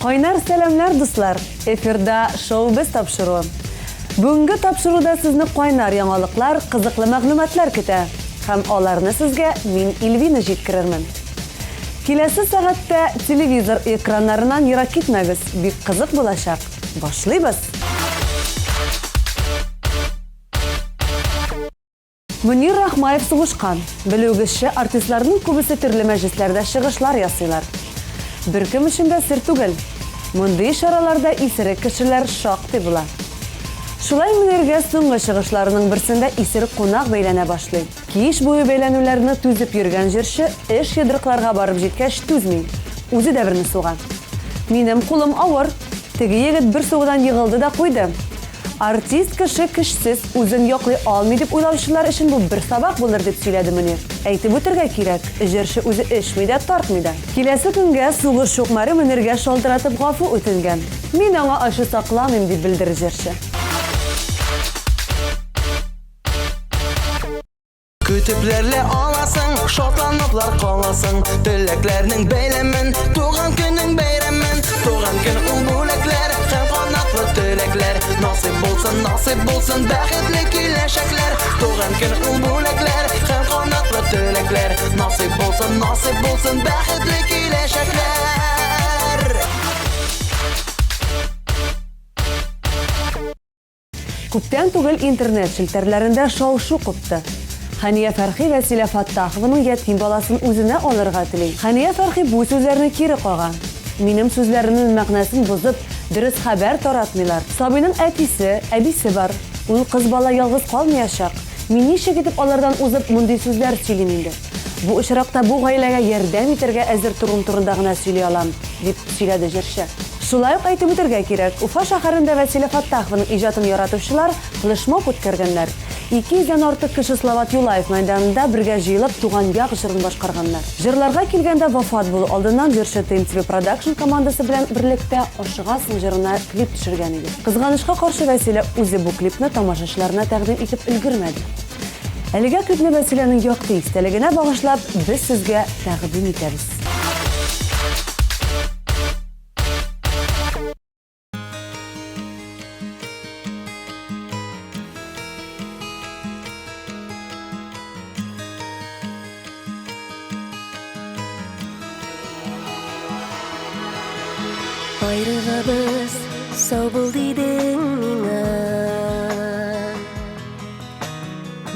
Кайнар сәламләр дуслар. Эфирда шоу-біз тапшыруы. Бүгінгі тапшыруда сезне кайнар яңалыклар, кызыклы мәгълүматлар көтә. Һәм аларны сезгә мин Илвина җиткерермен. Киләсе сәгатьтә телевизор экраннарынан ерак китмәгез. Бик кызык булачак. Башлыйбыз. Мөнир Рахмаев сугышкан. Белүгезчә, артистларның күбесе төрле мәҗлесләрдә чыгышлар ясыйлар. Беркем өчен дә сер түгел. Мондый чараларда исерек кешеләр шактый була. Шулай Мөниргә соңгы чыгышларының берсендә исерек кунак бәйләнә башлый. Кич буе бәйләнүләрне түзеп йөргән җырчы эш йодрыкларга барып җиткәч түзми. Үзе дә берне суган. Минем кулым авыр. Теге егет бер сугудан йыгылды да куйды. Артист кеше кешсез үзен яклый алмый дип уйлаучылар өчен бу бер сабак булыр дип сөйләде Мөнир. Әйтеп үтәргә кирәк, җырчы үзе эшми дә, тартмый да. Киләсе көнгә сугыш чукмары Мөниргә шалтыратып гафу үтенгән. Мин аңа ашы сакламыйм дип белдерде җырчы. Kütüplerle alasın, şotlanıplar kalasın. Dileklerinin beylemin, doğan günün beyremin. Doğan gün umulekler, hem kanatlı dilekler. Nasip bulsun, bəxtli kileşekler. Doğan gün umulekler, hem kanatlı dilekler. Nasip bulsun, bəxtli kileşekler. Күптән түгел интернет челтәрләрендә шау-шу купты. Хания Фәрхи Вәсилә Фаттахованың ятим баласын үзенә алырга тели. Хания Фәрхи бу сүзләрне кире каган. Минем сүзләремнең мәгънәсен бозып, дөрес хәбәр таратмыйлар. Сабиның әтисе, әбисе бар. Ул кыз бала ялгыз калмаячак. Мин ничек итеп алардан узып мондый сүзләр сөйлим инде? Бу очракта бу гаиләгә ярдәм итәргә әзер турында гына сөйли алам, дип сөйләде җырчы. Шулай ук әйтеп үтәргә кирәк, Уфа шәһәрендә Вәсилә Фаттахованың иҗатын яратучылар флешмоб үткәргәннәр. 200-дән артык кеше Слават Юлаев мәйданында бергә җыелып туган як җырын башкарганнар. Җырларга килгәндә вафат булу алдыннан җырчы ТМТV продакшн командасы белән берлектә Ашыгасың җырына клип төшергән иде. Кызганычка каршы Вәсилә үзе бу клипны тамашачыларына тәкъдим итеп өлгермәде. Әлегә клипны Вәсиләнең якты истәлегенә багышлап без сезгә тәкъдим итәбез. Ayrılabız, sağ bul deydin mine.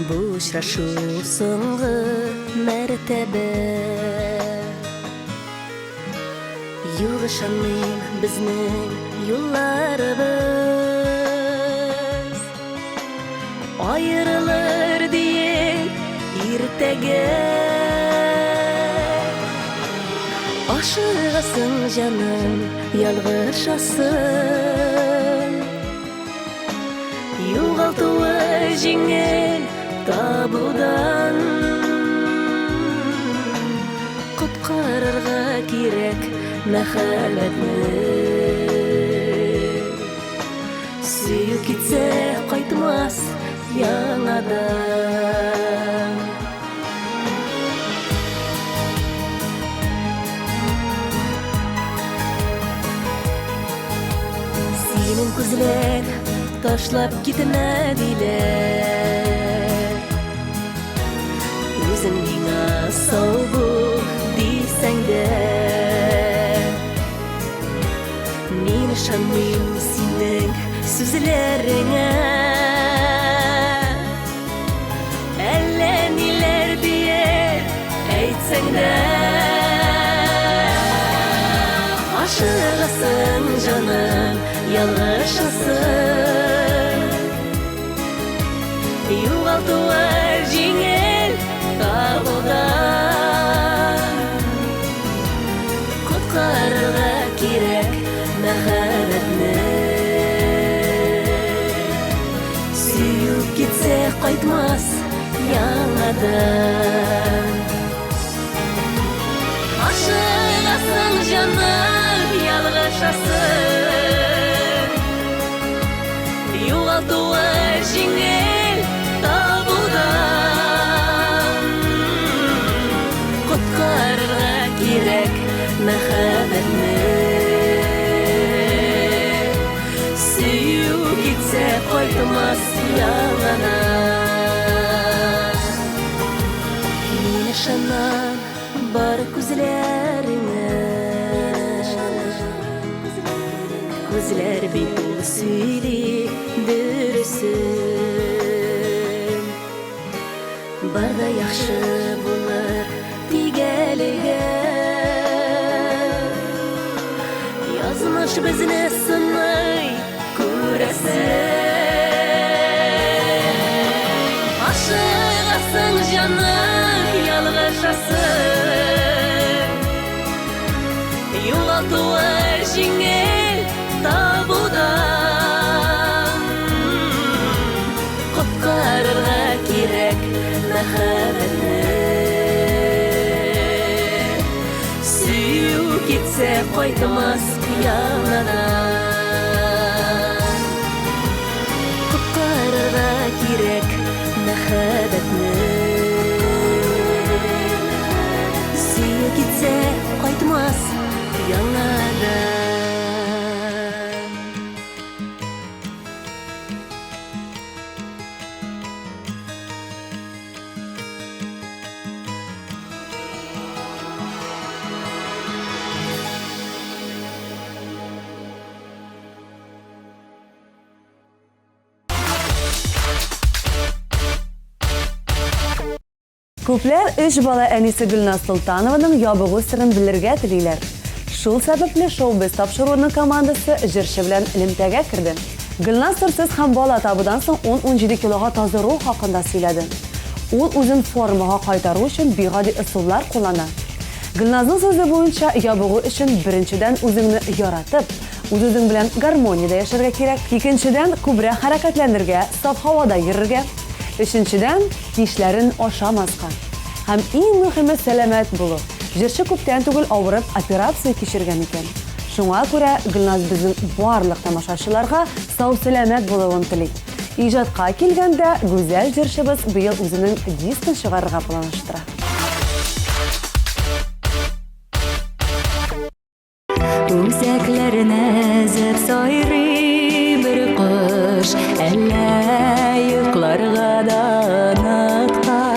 Bu uçraşu soңғы mərtəbə. Юғышанмын біздің yollarımız. Ayrılır diye irtəgə. Aşığasın canım, yalvarışasın. Yoğaltığı жеңіл табудан. Құтқарырға керек мәхәббәтні. Сүйіп кетсе қайтмас яңадан. Сенің күзлер ташлап кетмәдиләр. Үзің миңа сау бол дейсәң дә. Мин ышанмыйм синең сүзләреңә. Әллә ниләр диеп әйтсәң дә. Ашығасың жаным, ялгышасың. Юғалтуы жеңіл табудан. Құтқарырға керек мәхәббәтні. Сүйіп кетсе қайтмас яңадан. Ашығасың жаным, ялгышасың. Юғалтуы жеңіл табудан. Құтқарырға керек мәхәббәтні. Süyüp gitse koytmaz yanana Mine şanan bar күзләреңә Күзләр бик ул сөйли дөресен Барда яхшы булыр тигәлегә Язмыш безне сынай күрәсен Ашыгасың җаным ялгышасың Югалтуы җиңел табудан Коткарырга кирәк мәхәббәтне Сөю китсә кайтмас янадан Коткарырга кирәк мәхәббәтне Сөю китсә кайтмас янадан Күпләр үч бала әнисе Гөлназ Солтанованың ябыгу сырын белергә телиләр. Шул сәбәпле шоу-біз тапшыруының командасы җырчы белән элемтәгә керде. Гөлназ сырсыз һәм бала табудан соң 10-17 килога тазару хакында сөйләде. Ул үзен формага кайтару өчен бигъади ысуллар куллана. Гөлназның сүзе буенча ябыгу өчен беренчедән үзеңне яратып, үзең белән гармониядә яшәргә кирәк. Икенчедән күбрәк хәрәкәтләнергә, саф һавада йөрергә. Өченчедән кичләрен ашамаска. Һәм иң мөһиме сәламәт булу. Җырчы күптән түгел авырып операция кичергән икән. Шуңа күрә Гөлназ безнең барлык тамашачыларга сау-сәламәт булуын тели. Иҗатка килгәндә гүзәл җырчыбыз быел үзенең дискын чыгарырга планлаштыра. Үзәкләренә зәп сайрый бер кош, әллә йокларга да ныткан.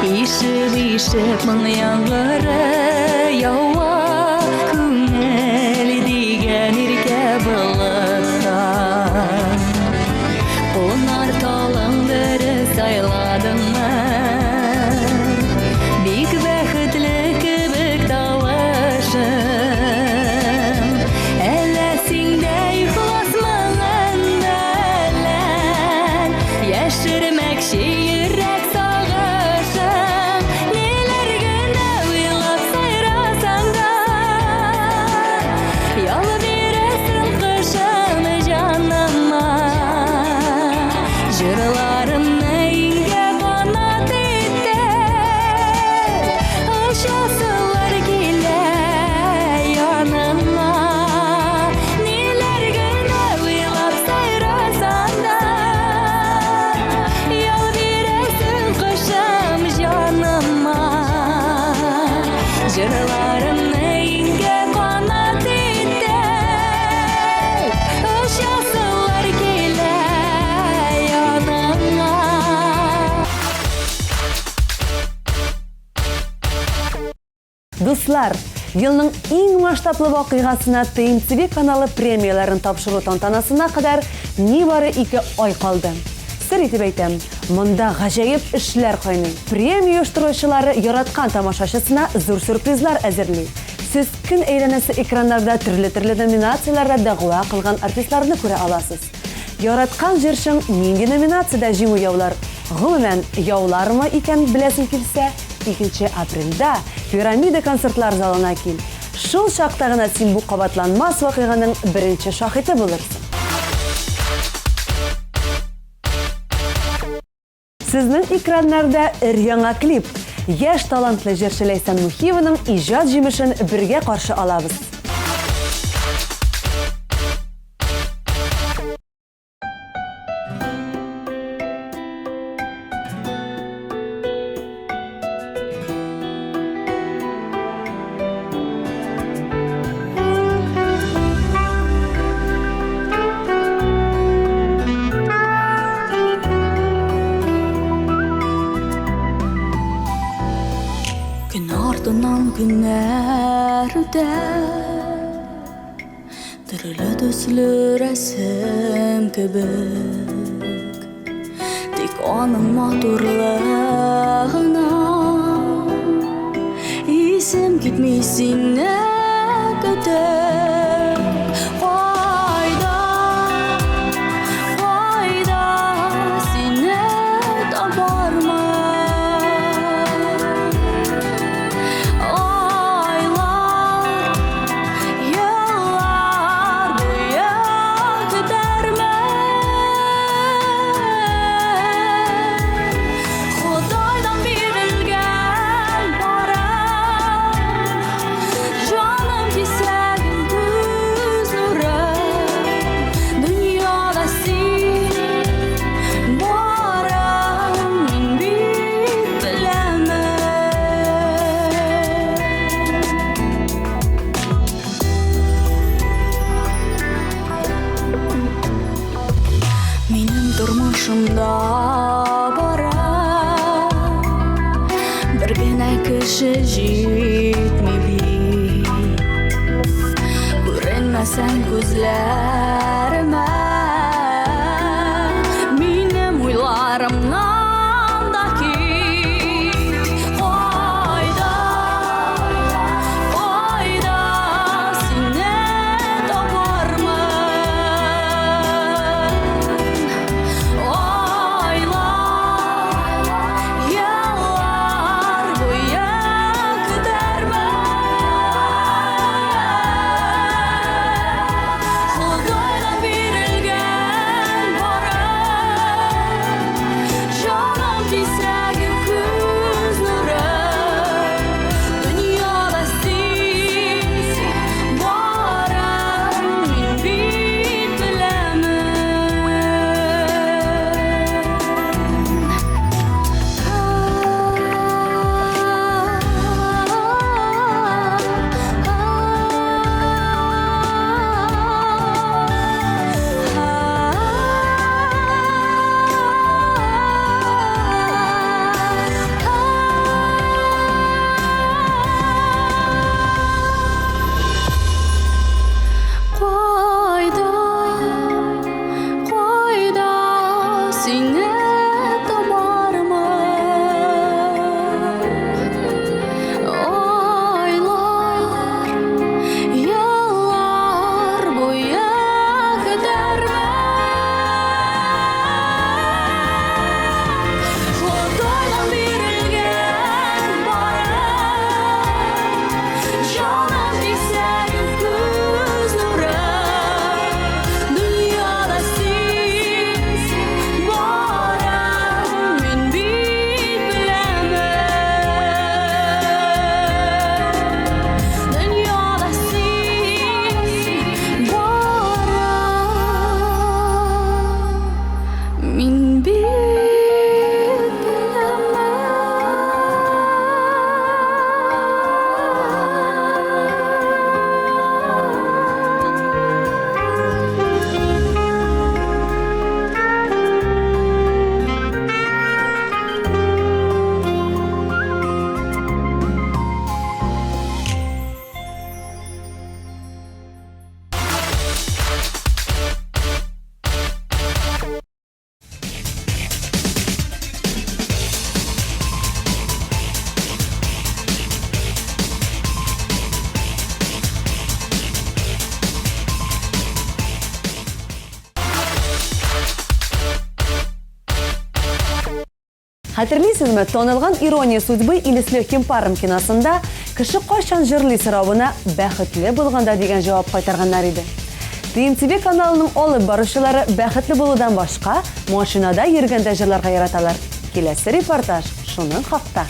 Ишеп моң яңгыры ява, күңел дигән иркә булыктан. Кунар талың дөрес сайладыңмы? Бик бәхетле кебек тавышың. Әллә синдә ихласмаган белән, яшермәкче йөрәк сагышың. Ниләр генә уйлап сайрасаң да, ял бирәсең кышым җаныма. Җырларымны иңгә канат итеп, очасылар килә яныма. Ниләр генә уйлап сайрасаң да, ял бирәсең кышым җаныма. Җырларымны иңгә канат итеп, очасылар килә яныма. Дуслар, елның иң масштаблы вакыйгасына ТМТV каналы премияларын тапшыру тантанасына кадәр нибары 2 ай калды. Сер итеп әйтәм, монда гаҗәеп эшләр кайный. Премия оештыручылары яраткан тамашачысына зур сюрпризлар әзерли. Сез көн әйләнәсе экраннарда төрле номинацияләрдә дәгъва кылган артистларны күрә аласыз. Яраткан җырчың нинди номинациядә җиңү яулар? Гомумән, яулармы икән беләсең килсә, 2 апрельдә Пирамида концертлар залына кил. Шул чакта гына син бу кабатланмас вакыйганың беренче шаһиты булырсың. Сезнең экраннарда өр-яңа клип. Яшь талантлы җырчы Ләйсән Мухиеваның иҗат җимешен бергә каршы алабыз. günlerde Dırılı düzlü resim kibik Dik onun madurluğuna İsim gitmişsin ne kadar Fayda sine tabar mı? Durmuşumda bara Bir gene kişi jitmeli Görünmesen gözlerime Benim uylarımdaki Fayda sine tapar mı? Hatırlıyorsunuzmu? Tanılgan ironiya судьбы или с легким паром киносында кіші қашан жырлый сұрауына бәхетле болғанда деген жауап қайтарганнар иде. TMTV каналының алып барушылары бәхетле болудан башка машинада йөргәндә җырларга яраталар. Киләсе репортаж шуның хакта.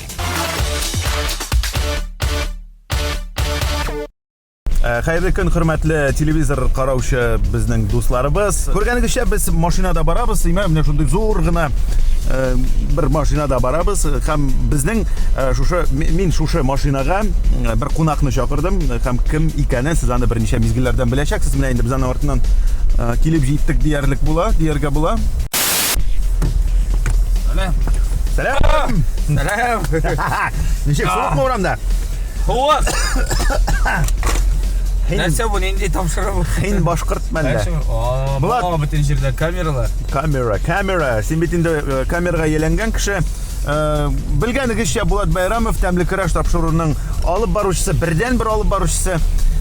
Xayrli kun, hurmatli televizor qarovchi bizning do'stlarimiz. Ko'rganingizcha biz mashinada boramiz, mana shunday zo'rg'ina bir mashinada boramiz. Ham bizning men shusha mashinaga bir qo'noqni chaqirdim. Ham kim ekanini siz endi bir necha mezgillardan bilasiz. Mana endi bizning ortidan kelib yetdik deyarlik deyarga bo'la. Salam. Salam. Salam. Nechuk so'qmi o'ramda? Хуас. Нәрсе бұл нендей тапшырып? Хин башқұрт мәлі. Бұлат. Бүтін жерде камералар. Камера. Сен бетінде камераға еленген кіші. Білгенігізше Болат Байрамов тәмлі кіраш тапшыруының алып барушысы, бірден бір алып барушысы,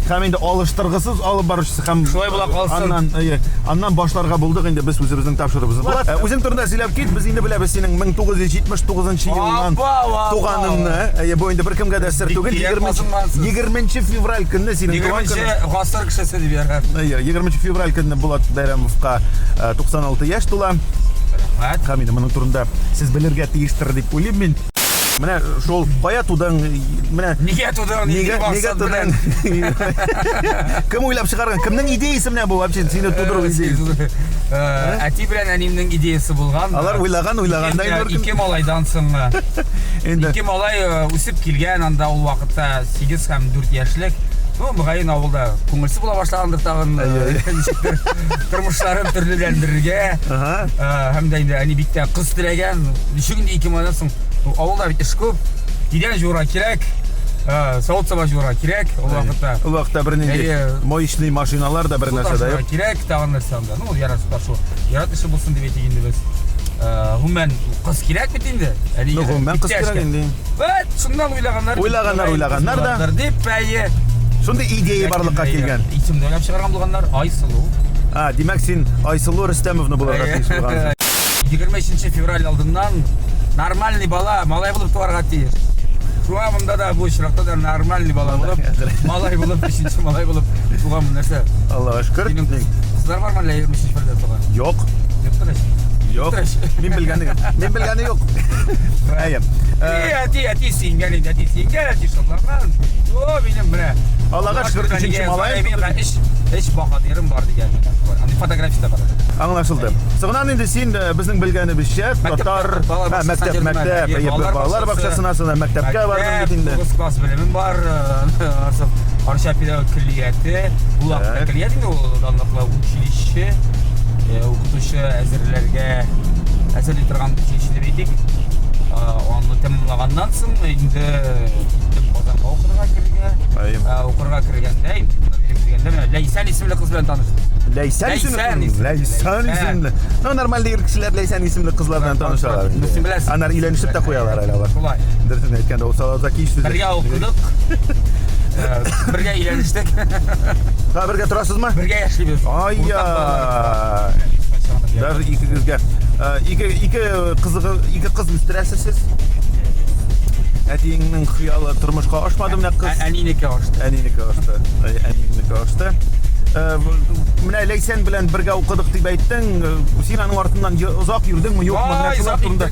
һәм енді алыштырғысыз алып барушысы, һәм Шулай була калсын. Аннан башларға булдык инде без үзебезнең тапшырыбыз. Болат, үзең турында сөйләп кит, без инде беләбез синең 1979 елдан туганыңны. Бу инде беркемгә дә сер түгел. 20 февраль көнне синең туган көне. 20 гасыр кешесе дип ярган. 20 февраль көнне Болат Байрамовка 96 яшь тула. Һәм инде моның турында сез белергә тиештер дип уйлыйм мин. Менә шул кая тудан, менә Нигә тудан, нигә тудан? Кем уйлап чыгарган? Кемнең идеясы менә бу вообще сине тудыру идеясы? Әти белән әнимнең идеясы булган. Алар уйлагандай бер Ике малайдан соң инде ике малай үсеп килгән, анда ул вакытта 8 һәм 4 яшьлек. Мөгаен авылда күңелсез була башлагандыр тагын. Тормышларын төрлеләндерергә. Һәм дә инде әни бик тә кыз теләгән. Ничек инде ике малайдан соң авылда бит эш күп. Дигән жура кирәк. Савыт саба жура кирәк ул вакытта. Ул вакытта бер нинди моечный машиналар да бер нәрсә дә юк. Кирәк тагын нәрсә анда. Ну, яратышта шу. Яратышы булсын дип әйтик инде без. Гомән кыз кирәк бит инде. Ну, гомән кыз кирәк инде. Вәт, шуннан уйлаганнар да. Дип бәйе. Шундай идея барлыкка килгән. Исемдә уйлап чыгарган булганнар Айсылу. Димәк син Айсылу Рөстәмовны буларга тиеш булгансың. 25 февраль алдыннан нормальный бала, малай булып туарга тиеш. Шуңа монда да бу чиракта да нормальный бала булып, малай булып, 5нче малай булып туган нәрсә. Аллаһка шөкер. Кызлар бармы әллә 25 февральдә туган? Юк. Юк. Мин белгәне юк. Әйе. Әти сингән инде, әти шотланган. О, минем менә. Аллаһка шөкер 5нче малай. Эш баһадирым бар дигән. Аны фотография бар. Аңлашылды. Соңыннан инде син безнең белгәнебезчә татар мәктәп, балалар бакчасына мәктәпкә бардың бит инде. 9 класс белемем бар. Арча педагогик киллияте, булак киллияте ул данлыклы училище. Укытучы әзерләргә әзерли торган училище дип әйтик. Аны тәмамлаганнан соң инде Казанга укырга кергәндә, Ләйсән исемле кыз белән таныштым. Ләйсән исемле. Ну, нормаль кешеләр Ләйсән исемле кызлар белән танышалар. Аннар иләнешеп тә куялар алар. Шулай. Дөресен әйткәндә, ул Салазаки иште. Бергә укыдык. Бергә иләнештек. Бергә торасызмы? Бергә яшибез. Айя. Даже икегезгә ике кыз үстерәсез. Әтиеңнең хыялы тормышка ашмады менә кыз. Әнинеке ашты. Менә Ләйсән белән бергә укыдык дип әйттең. Син аның артыннан озак йөрдеңме, юкмы? Менә шулар турында.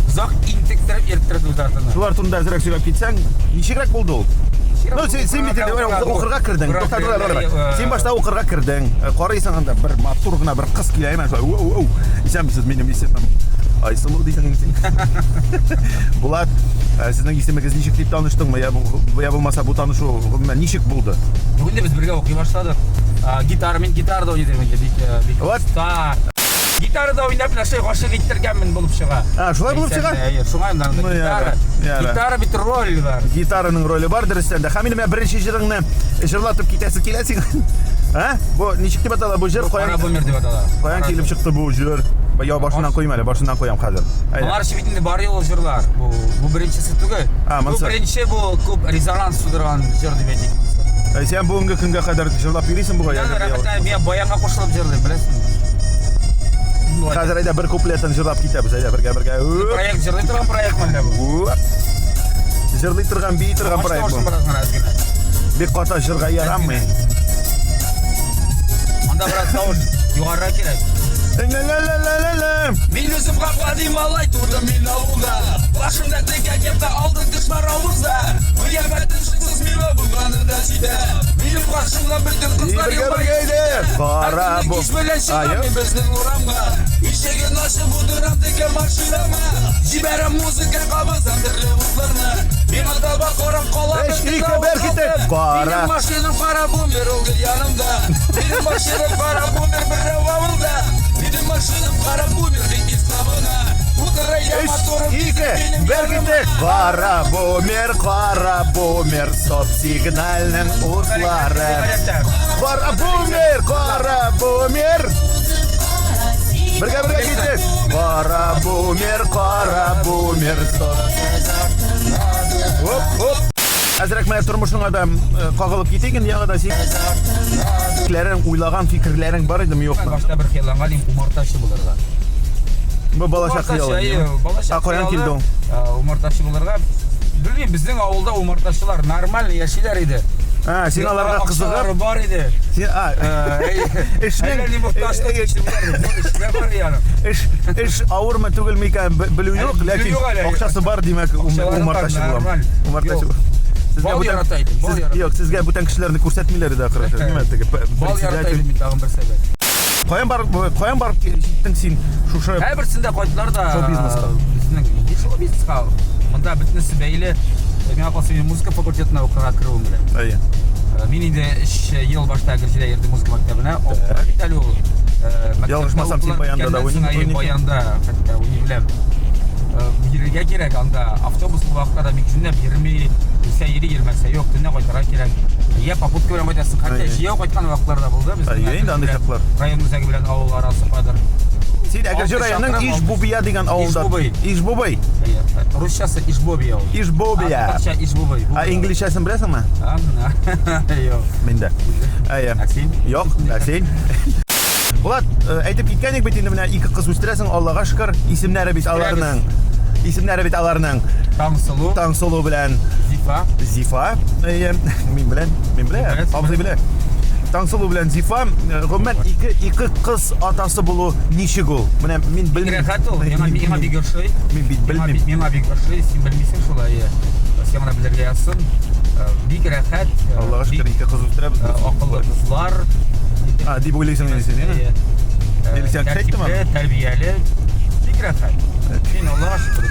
Озак интектереп йөрттерде үз артыннан. Шулар турында әзрәк сөйләп китсәң, ничегрәк булды ул? Ну, син бит укырга кирдең. Син башта укырга кирдең. Карыйсың анда бер матур гына бер кыз килә, мен шулай. Исәмсез минем исемем. Айсылу дисең син. Булат, сезнең исемегез ничек дип таныштыңмы? Я булмаса бу танышу гомумән ничек булды? Бүген дә без бергә укый башладык. Гитарада уйныйм бик. Вот. Гитарада уйнап нәрсә гашык иттергәнмен булып чыга. Шулай булып чыга? Шуңа инде гитара бит роль бар. Гитараның роле бар дөрестән дә. Һәм менә беренче җырыңны җырлатып китәсе киләсең. Бу ничек дип атала бу җыр? Кара бумер дип атала. Каян килеп чыкты бу җыр? Я башыннан куйма әле, башыннан куям хәзер. Алар шибитендә бар юл җырлар. Бу беренчесе түгел. Бу беренче бу күп резонанс тудырган җыр дип әйтик. Сен бүгенге көнгә кадәр җырлап йөрисең буга? Мен баянга кушылып җырлыйм, беләсеңме? Хәзер әйдә бер куплетын җырлап китәбез, әйдә бергә. Проект җырлый торган проект монда бу. Җырлый торган, бии торган проект бу. Бик ката җырга ярамый. Анда бераз тавыш югарырак кирәк. Мин үзем капладым малай турда мин авылда. Башымда текә кепта алдым дошман авызда. Кыямәтен шыксыз миңа булганы да җитә. Минем каршымда бөтен кызлар йөргән. Кара бу. Безнең урамга. Ишеген ачып утырам текә машинама. Җибәрәм музыка кабызам төрле утларны. Мин анда бар карап калам. Минем машинам кара бумер ул янымда. Минем машинам кара бумер бер авылда. Минем машинам кара бумер дип исламына. Утырайда моторым. Бер Кара бумер, стоп сигнальның утлары. Кара бумер. Бірге кетсек. Кара бумер, стоп. Оп. Әзірек менә тұрмышың адам қағылып кетеген, яғыда сен ойлаған фикірлерің бар еді ме жоқ па? Башта бір қияланға дейін умарташы болырға. Бұл балаша қиялы. Қоян келді ол? Умарташы болырға. Білмеймін, біздің ауылда умарташылар нормально яшилер еді. Сен аларға қызығыр? Бар еді. Іш ауыр ма түгіл ме екен білу жоқ, ләкин ақшасы бар демек умарташы болам. Бал яратайды. Жоқ, сізге бұтан кішілерді көрсетмейлер еді ақыры. Бал яратайды мен тағын бір себеп. Қоян барып жеттің сен шушы Әрбірсінде қойдылар да біздің шоу бизнесқа. Мұнда бітінісі бәйлі. Мен ақылсы мен музыка факультетіне оқыға кіруім білем. Мен енді 3 ел башта кіршілер ерді музыка мектебіне. Әлі ол. Ялғышмасам сен баянда да ойын баянда ойын білем. Берге керек, анда автобуслы уақытта мен жүнне бермей, есе ері ермәсе, жоқ, түнне қойтыра керек. Попутка білен қойтасын, қартия жия қойтқан уақытларда болды. Енді андай шақлар. Районымыздағы білен ауыл арасы қадыр. Сен әгірші районның Ишбубия деген ауылда. Ишбубай. Русшасы Ишбубия ол. Ишбубия. Ишбубай. Инглишасын білесің ма? Жоқ. Мен де. Әсен? Жоқ, Әсен. Болат, әйтіп кеткенек бет енді мына 2 қыз өстіресің, Аллаға шүкір, исемнәрі бет аларының. Таңсұлу білән. Зифа. Мен білән. Абзай білән. Таңсұлу білән Зифа. Ғыммен 2 қыз атасы болу нешік ол? Мен білмеймін. Рәхат ол. Мена бек өршөй. Мен білмеймін. Мена бек өршөй. Сен білмейсің шолай. Сен ғана білерге ясың. Бек рәхат. Аллаға шүкір 2 қыз өстірәбіз. Ақылы қызлар. Деп ойлайсың енді сен, ені? Елсен кәйтті ма? Тәрбиялі. Бек рәхат. Мен Аллаға шүкір.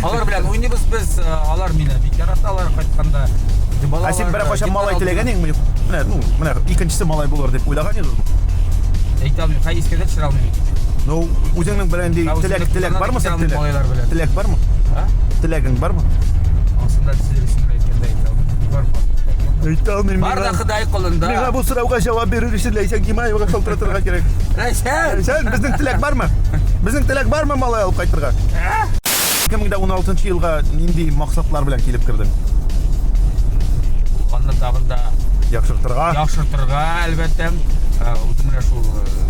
Алар білән ойнайбыз біз. Алар мені бек яратты. Алар қайтқанда. Сен бірақ қошан малай тілеген ең? Мына екіншісі малай болар деп ойлаған ең? Айталмын, қай ескерден шыр алмайын. Өзіңнің біләндей тілек бар ма сен тілек? Тілек бар ма? Тілегің бар ма? Осында тізілесің айткенде айталмын. Айталмын. Бар да Құдай қолында. Мені бұл сұрауға жауап берер үшін Ләйсен Гимаеваға шалтыратырға керек. Ләйсен, біздің тілек бар ма? Біздің тілек бар ма малай алып қайтырға? 2016 жылға нендей мақсатлар білән келіп кірдің? Болғаннан табында яқшыртырға әлбәттә. Мына шул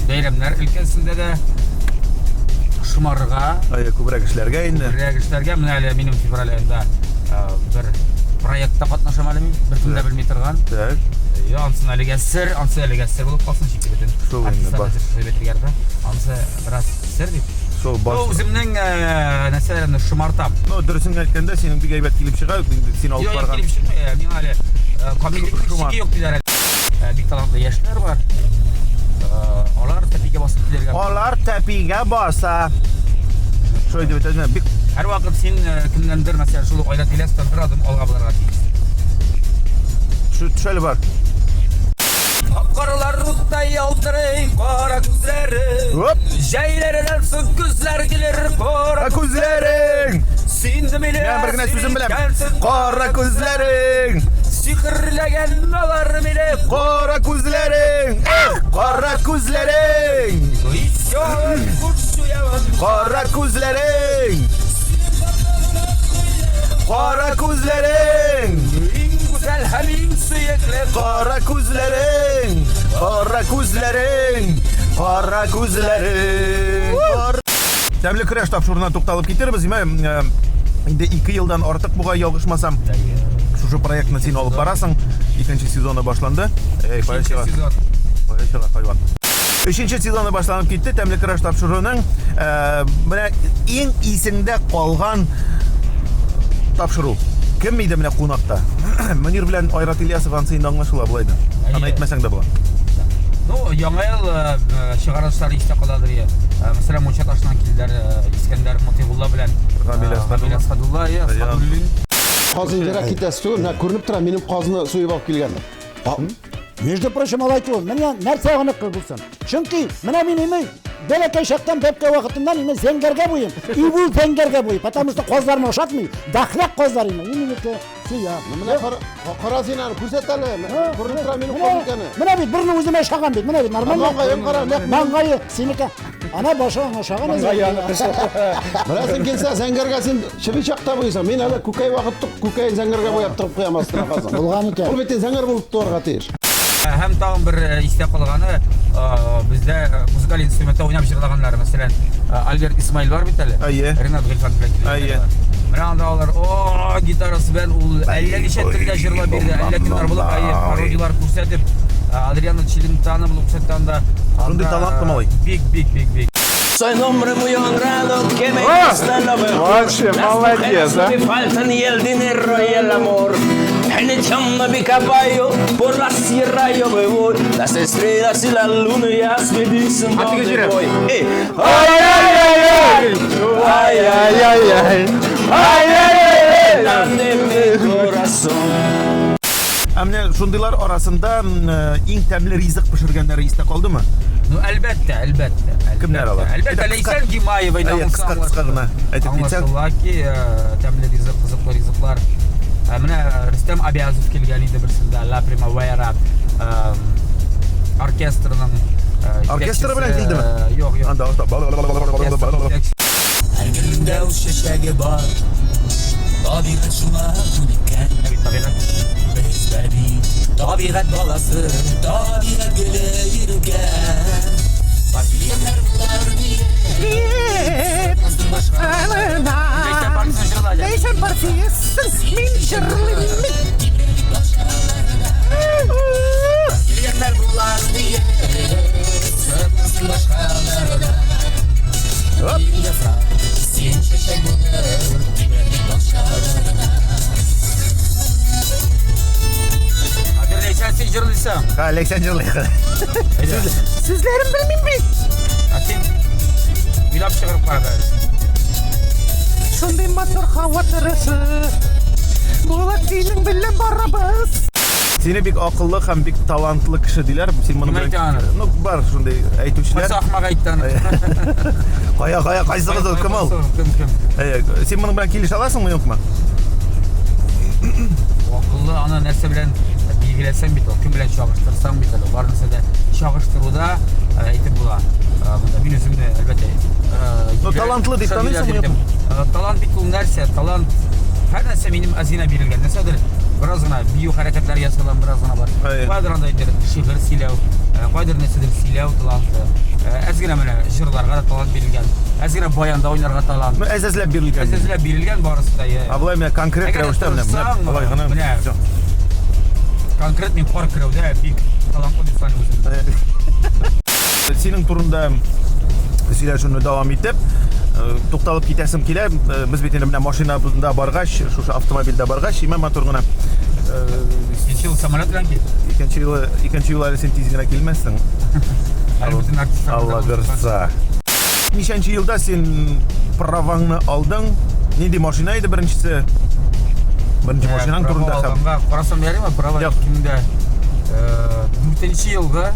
бәйрәмнәр өлкәсендә дә шымарга, күбрәк эшләргә инде. Менә әле минем февраль аенда бер проектта катнашам әле мин, бер кемдә белми торган. Так. Ансын әлегә сер булып калсын шикелле бөтен. Шул инде бар. Ансы бераз сер дип. Шул баш. Үземнең нәрсәләрне шымартам. Дөресен әйткәндә, синең бик әйбәт килеп чыга, син алып барган. Килеп чыкмый, мин әле комедик шики юк диләр. Бик талантлы яшьләр бар. Алар тәпигә баса. Шулай дип әйтәм, бик һәр вакыт син кемнәндер, мәсәлән, шул айрат Ильястан бер адым алга булырга тиеш. Шулай бар. Каралар руттай ялтырый, кара күзләре. Җәйләреннән соң күзләр килер, кара күзләрең. Синде мине. Мен бер генә сүзем беләм. Кара күзләрең. Сихрләгән алар мине. Кара күзләрең. Кара күзләрең. Кара күзләрең. Кара күзләрең. Güzel hemin sürekli. Кара күзләрең. Кара күзләрең. Кара күзләрең. Тәмле көрәш тапшыруына тукталып китербез. Инде 2 елдан артык буга ялгышмасам. Шушы проектны син алып барасың. 2нче сезоны башланды. Пояшыга хайван. 3нче сезоны башланып китте. Тәмле көрәш тапшыруының менә иң исеңдә калган тапшыру. Кем иде менә кунакта? Мөнир белән Айрат Ильясов ансында аңлашыла булайды. Аны әйтмәсәң дә була. Яңа ел чыгарышлары истә каладыр я. Мәсәлән, Мунча ташынан килделәр Искәндәр Мотигулла белән Гамил Асхадулла. Казын жара китәсе түгел, менә күренеп тора, минем казны суеп алып килгәннәр. Между прочим, алайту, менә нәрсә гына кылдырсын. Чөнки менә мин Белекей шақтан пепке уақытымдан мен зеңгерге бойым. И бұл зеңгерге бойым. Потому что қоздарыма ұшатмай. Дақлақ қоздарыма. Менікі сүйя. Мына қара сен аны көрсет әлі. Көрініп тұра менің қол екені. Мына бит бірінің өзіме шаған бит. Мына бит нормально. Маңғайын қара. Маңғайы сенікі. Ана башы ана шаған. Мына сен келсе зәңгерге сен шыбичақта бойсың. Мен әлі көкей уақытты көкейін зәңгерге бояп тұрып қоямыз тұрақазын. Болған екен. Бұл беттен зәңгер болып тұрға тейір. Һәм тағын бір есте қалғаны, бізде музыкаль инструментта ойнап жырлағандар, мәселен, Альберт Исмаил бар бит әлі. Ренат Гельфан білек. Мына анда олар, гитарасы бән, ул әлі неше тілге жырлап берді, әлі кинар болып, пародиялар көрсетіп, Адриано Челентано болып көрсетті анда. Шундай талантты малай. Биг. Soy un hombre muy honrado que me gusta lo mejor. Las mujeres no me faltan y el dinero y el amor. Echando mi caballo por la sierra yo me voy. Las estrellas y la luna ya me dicen dónde voy. Ay, de mi corazón. Әмне шундыйлар арасында иң тәмле ризык пешергәннәре истә калдымы? Ну, әлбәттә. Кемнәр алар? Әлбәттә, Ләйсән Гимаева да кыска гына әйтеп китсәң. Аңлашыла тәмле ризык, кызыклы ризыклар. Менә Рөстәм Абиязов килгән иде берсендә La Primavera оркестрының Оркестры белән килдеме? Юк. Анда Her günde o şeşegi var. Tabiat şuna tunikən. Bezbedi. Tabiat balası. Tabiat göle yürügən. Bakiyemler bunlar diye. Azdır başkalarına. Leysen partiyasın. Min şırlıyım. Bakiyemler bunlar diye. Azdır başkalarına. Bir defa. Sen şeşeg olur. Biberlik başkalarına. Leysen sen jırlıysan. Ha, Leysen jırlıysan. Sizlerin bilmem mi? Sen uylap çıkarıp kara bari. Şunday motor havatırısı. Bulat senin bilen barabız. Seni bik akıllı hem bik talantılı kişi diler. Sen bunu No бар şunday әйтүчеләр. Кайсы ахмак айттан. Кайсыгыз ул кем ул? Кем. Сен моның белән килешә аласыңмы, юкмы? Акыллы аны нәрсә белән билгеләсәң бит ул, кем белән чагыштырсаң бит ул. Бар нәрсәдә чагыштыруда әйтеп була. Мин үземне әлбәттә. Ну талантлы дип таныйсыңмы, юкмы? Талант бит ул нәрсә, талант һәр нәрсә минем әзинә бирелгән. Нәрсәдер biraz гына бию хәрәкәтләр ясалган, biraz гына бар. Кайдыр андайдыр шигырь сөйләү, кайдыр нәрсәдер сөйләү таланты. Әзгенә менә җырларга да талант бирелгән. Әзгенә баянда уйнарга талант. Әзәзләп бирелгән. Әзәзләп бирелгән барысы да. Абылай менә конкрет рәвештә менә болай гына. Конкрет мин кар кирәүдә бик талантлы дип саныйм. Синең турында сөйләшүне дәвам итеп, тукталып китәсем килә. Без бит инде менә машинада баргач, шушы автомобильдә баргач, имән матур гына. Икенче ел самолет белән кит. Икенче ел әле сен тиз генә килмәссең. Алла бирса. Ничәнче елда син праваңны алдың? Нинди машина иде беренчесе? Беренче машинаң турында һәм карасам ярыймы? Права 2004 елга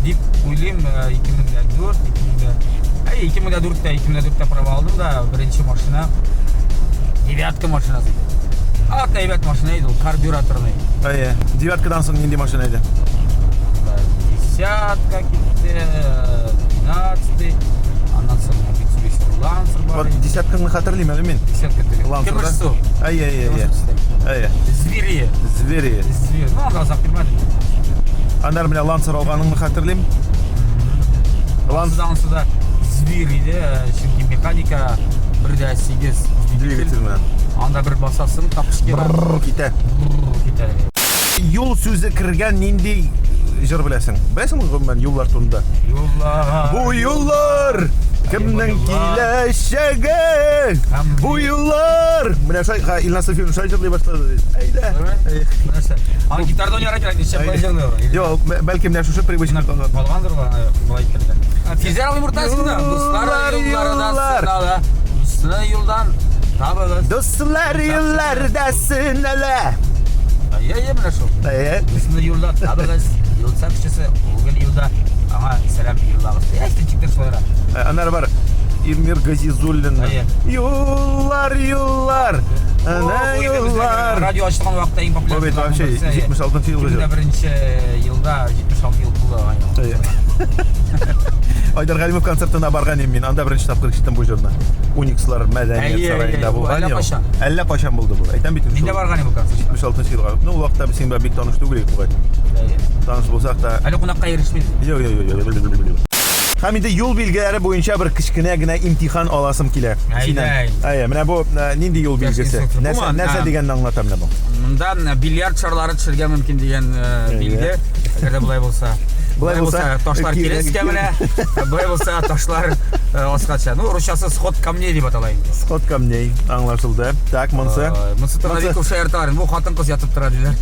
дип уйлыйм, 2004-2004 права алдым да, беренче машина девятка машинасы. Атна девят машина иде, карбюраторный. Девяткадан соң нинди машина иде? Десятка китте, 12, андан соң Mitsubishi Lancer бар. Вот десятканы хәтерлим әле мин. Десятка Lancer. Звери. Ну, анда азап килмәде. Андар менә Lancer алганыңны хәтерлим. Lancer'да Звери иде, чөнки механика 1.8 двигатель менән. Анда бер басасың, тапышкы китә. Китә. Юл сүзе кергән нинди җыр беләсең? Беләсеңме гомумән юллар турында? Юллар. Бу юллар кемнең киләчәге? Бу юллар. Менә шай Илнас Софиев шай җырлый башлады. Әйдә. Нәрсә? Аны гитарда уйнар икән, ничә җырлый. Юк, бәлки менә шушы привычка калгандыр булай иткәндә. Физер Муртазовна, дуслар юлларда сына юлдан табыгыз. Дуслар юлларда сынала. Менә шул. Сына юлда табыгыз. Юл сакчысы, угыл юлда аңа сәлам юллагыз. Ястенчиктер шулайрак. Анар бар Ирмир Газизуллин. Юллар. Ана юллар. Радио ачылган вакытта иң популяр. Бу вообще 76 ел. 2001 елда 76 ел булды. Айдар Галимов концертына барган мен. Анда беренче тапкыр киттем бу җырны. Уникслар мәдәният сараенда булган. Әллә качан булды бу? Әйтәм бит. Мин дә барган идем концертка. 76 елга. Ну, ул вакытта без синең бик таныш түгел идек бугай. Таныш булсак та. Әле кунакка ирешмәдек. Юк. Һәм инде юл билгеләре буенча бер кичкенә генә имтихан аласым килә. Менә бу нинди юл билгесе? Нәрсә дигәнне аңлатам менә бу. Монда бильярд шарлары төшергә мөмкин дигән билге. Әгәр булай булса. Булай булса ташлар килескә менә. Булай булса ташлар аскача. Ну, русчасы сход камней дип атала инде. Сход камней аңлашылды. Так, монсы. Монсы Таравиков шаяртар. Бу хатын-кыз ятып тора диләр.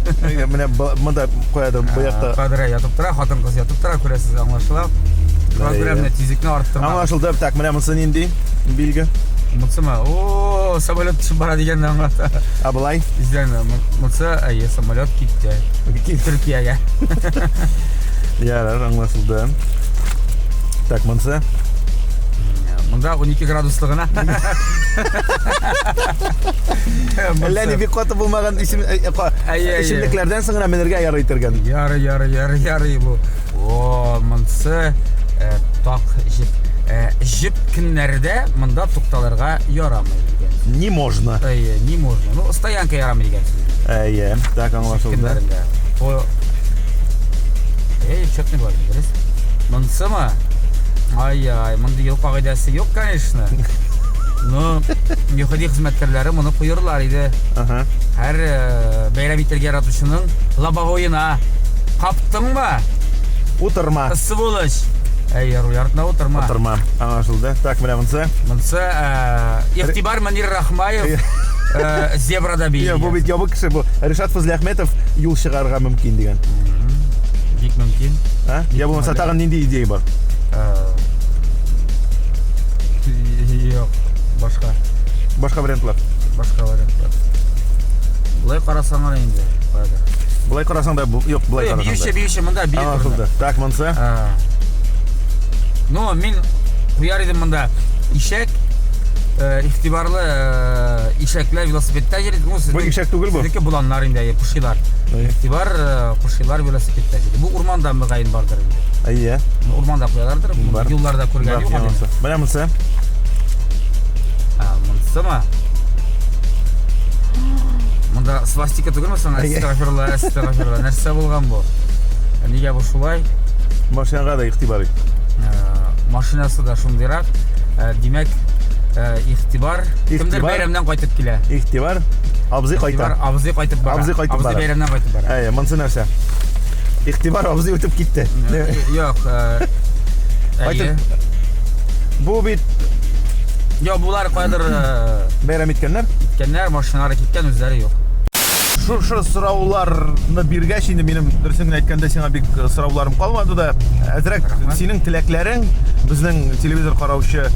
Менә монда куяды бу якта. Кадра ятып тора, хатын-кыз ятып тора, күрәсез аңлашыла. Программны тизикне арттырма. Аңлашылды. Так, менә монсы нинди билге? Монсымы? О, самолет төшеп бара дигәнне аңлата. Абылай. Изләнә. Монсы, самолет китте. Төркиягә. Ярар, аңлашылды. Так, монсы. Монда 12 градуслыгына. Әллә ни бик каты булмаган исемлекләрдән соң гына менергә ярый тергән. Ярый бу. О, монсы так җип көннәрдә монда тукталырга ярамый дигән. Не можно. Не можно. Ну, стоянка ярамый дигән. Так аңлашылды. Чётный бар, дөрес. Монсымы? Ай, монда ел кагыйдасы юк, конечно. Но мөхәди хезмәткәрләре моны куйырлар иде. Һәр бәйрәм итәргә яратучының лобовойына каптыңмы? Утырма. Сволочь. Яртна утырма. Утырма. Аңлашылды. Так, менә монсы. Монсы Игътибар Манир Рахмаев Зебрада бий. Бу бит ябык кеше бу. Ришат Фазлиәхмәтов юл чыгарга мөмкин дигән. Бик мөмкин. Я булмаса тагын нинди идея бар? Юк, башка вариантлар. Булай карасаңар инде. Булай карасаң да юк, булай карасаң. Биюче монда бий. Так, монсы. Ну, мин куяр идем монда ишәк, игътибарлы ишәкләр велосипедта йөри. Бу ишәк түгел бу. Сезнеке буланнар инде, пушилар. Игътибар пушилар велосипедта йөри. Бу урманда мөгаен бардыр инде. Урманда куялардыр. Юлларда күргән юк инде. Менә монсы. Монсымы? Монда свастика түгелме соң? Астагфирулла. Нәрсә булган бу? Нигә бу шулай? Машинага да игътибар. Машинасы да шундыйрак. Димәк, игътибар кемдер бәйрәмнән кайтып килә. Игътибар абзый кайта. Абзый кайтып бара. Абзый бәйрәмнән кайтып бара. Монсы нәрсә? Игътибар абзый үтеп китте. Юк. Бу бит булар кайдыр бәйрәм иткәннәр. Машиналары киткән, үзләре юк. Шу сорауларны биргәч инде минем дөресен әйткәндә сиңа бик сорауларым калмады да. Әзрәк синең теләкләрең безнең телевизор караучы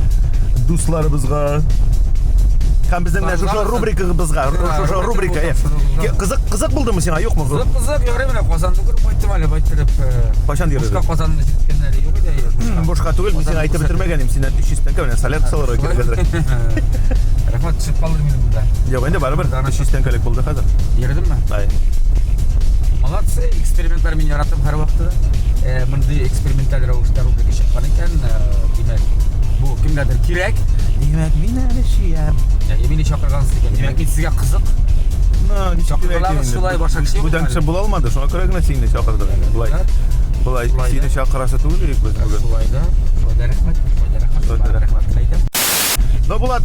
дусларыбызга һәм безнең шушы рубрикабызга, шушы рубрика. Кызык булдымы сиңа, юкмы? Кызык, ярый менә Казанны күреп кайттым әле, байтырып. Качан йөрдең? Бушка Казанны җиткәннәре юк иде. Бушка түгел, мин сиңа әйтеп бетермәгәнем, синнән 300 тәңкә белән салят кысалар кирәк. Рәхмәт, төшеп калдыр минем монда. Юк, инде барыбер 300 тәңкәлек булды хәзер. Йөрдеңме? Молодцы, экспериментлар мин яратып һәр вакытта. Мондый эксперименталь рәвештә рубрика чыккан икән, димәк, бу кемгәдер кирәк. Димәк, мин әле шиям. Мине чакыргансыз икән. Димәк, мин сезгә кызык. Чакырганыз шулай башка кеше. Бу дәнкеше була алмады, шуңа күрә генә сине чакырдык. Булай сине чакырасы түгел бит без бүген. Шулай да. Рәхмәт. Ну, Булат,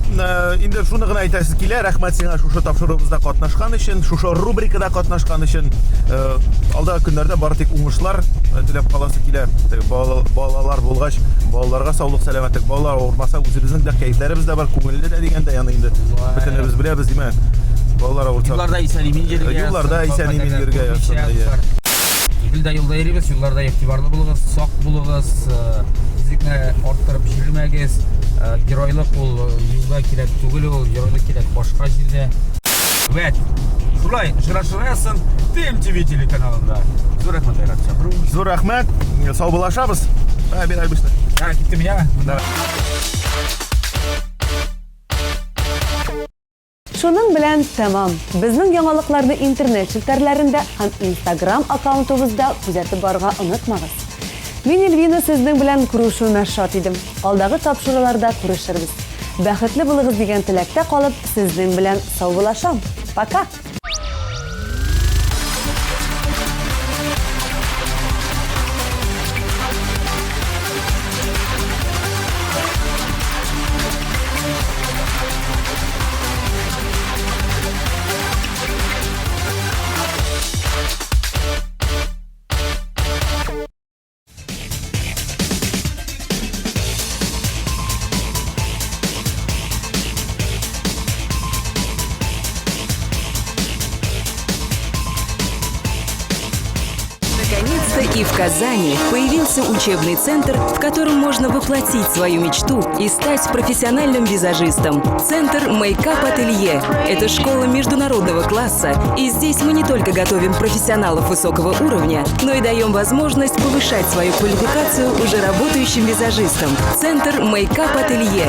инде шуны гына әйтәсе килә. Рәхмәт сиңа шушы тапшыруыбызда катнашкан өчен, шушы рубрикада катнашкан өчен. Алдагы көннәрдә бары тик уңышлар теләп каласы килә. Балалар булгач, балаларга саулык, сәламәтлек, балалар авырмаса, үзебезнең дә кәйфләребез дә бар, күңелле дә дигәндә, яны инде бөтенебез беләбез, диме? Балалар авырса. Юлларда исән-имин йөргән. Юлларда исән-имин йөргән. Билдә юлда йөрибез, юлларда игътибарлы булыгыз, сак булыгыз, физикны арттырып җирмәгез. Геройлык ул юлда кирәк түгел, ул геройлык кирәк башка җирдә. Вәт. Шулай, Жырашыраясын ТМТV телеканалында. Зур рәхмәт, Айрат Шапру. Зур рәхмәт. Сау булашабыз. Бер Альбишта. Кеттім иә. Шуның белән тәмам. Безнең яңалыкларны интернет челтәрләрендә һәм Instagram аккаунтыбызда күзәтеп барырга онытмагыз. Мин Эльвина сезнең белән күрешүемә шат идем. Алдагы тапшыруларда күрешербез. Бәхетле булыгыз дигән теләктә калып, сезнең белән саубулашам. Пока. Наконец-то и в Казани появился учебный центр, в котором можно воплотить свою мечту и стать профессиональным визажистом. Центр Мейкап Ателье – это школа международного класса, и здесь мы не только готовим профессионалов высокого уровня, но и даем возможность повышать свою квалификацию уже работающим визажистам. Центр Мейкап Ателье.